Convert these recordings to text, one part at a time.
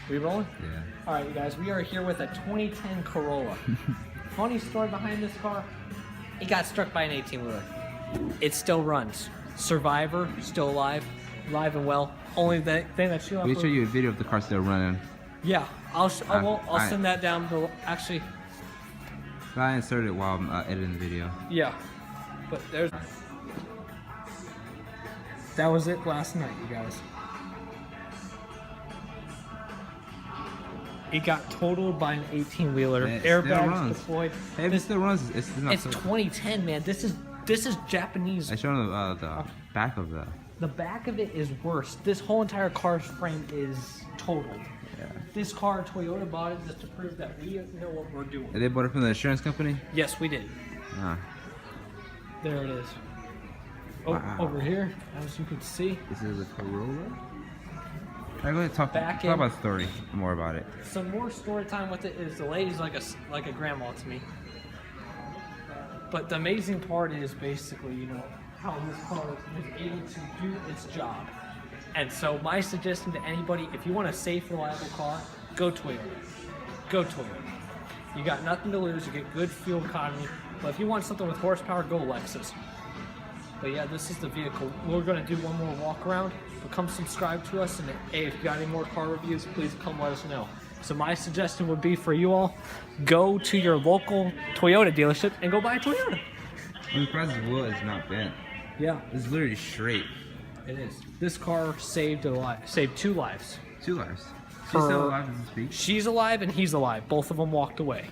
We rolling? Yeah. All right, you guys. We are here with a 2010 Corolla. Funny story behind this car. It got struck by an 18-wheeler. It still runs. Survivor, still alive and well. Only the thing that she left. We show you a video of the car still running. Yeah, I'll send that down below. Actually, I inserted it while I'm editing the video. yeah, but there's. That was it last night, you guys. It got totaled by an 18-wheeler. Airbags deployed. Hey, if it still runs, it's not. It's 2010, man. This is Japanese. I showed the back of the. The back of it is worse. This whole entire car's frame is totaled. Yeah. This car, Toyota bought it just to prove that we know what we're doing. Did they bought it from the insurance company? Yes, we did. Ah. There it is. Oh, Wow. over here, as you can see. This is a Corolla. Alright, go ahead, talk about the story, more about it. Some more story time with it is the lady's like a grandma to me. But the amazing part is basically, you know, how this car was able to do its job. And so my suggestion to anybody, if you want a safe, reliable car, go Toyota. Go Toyota. You got nothing to lose, you get good fuel economy. But if you want something with horsepower, go Lexus. But yeah, this is the vehicle. We're gonna do one more walk around, but come subscribe to us, and hey, if you got any more car reviews, please come let us know. So my suggestion would be for you all, go to your local Toyota dealership and go buy a Toyota. And the price of wood is not bent. Yeah. It's literally straight. It is. This car saved two lives. 2 lives. She's still alive as we speak. She's alive and he's alive. Both of them walked away.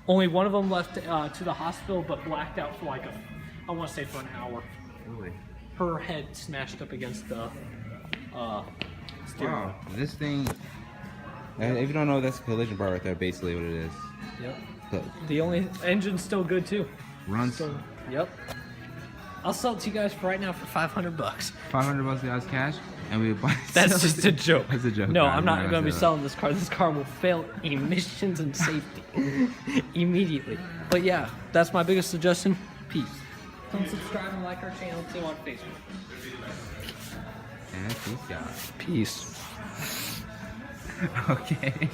Only one of them left to the hospital, but blacked out for like I want to say for an hour. Really? Her head smashed up against the steering. Wow, this thing. If you don't know, that's a collision bar right there. Basically, what it is. Yep. So, The only engine's still good too. runs. So, yep. I'll sell it to you guys for right now for $500. $500 guys cash, and we buy. That's just a joke. That's a joke. No, guys. I'm not going to be that. selling this car. This car will fail emissions and safety immediately. But yeah, that's my biggest suggestion. Peace. Come subscribe and like our channel too on Facebook. And peace, guys. Peace. Okay.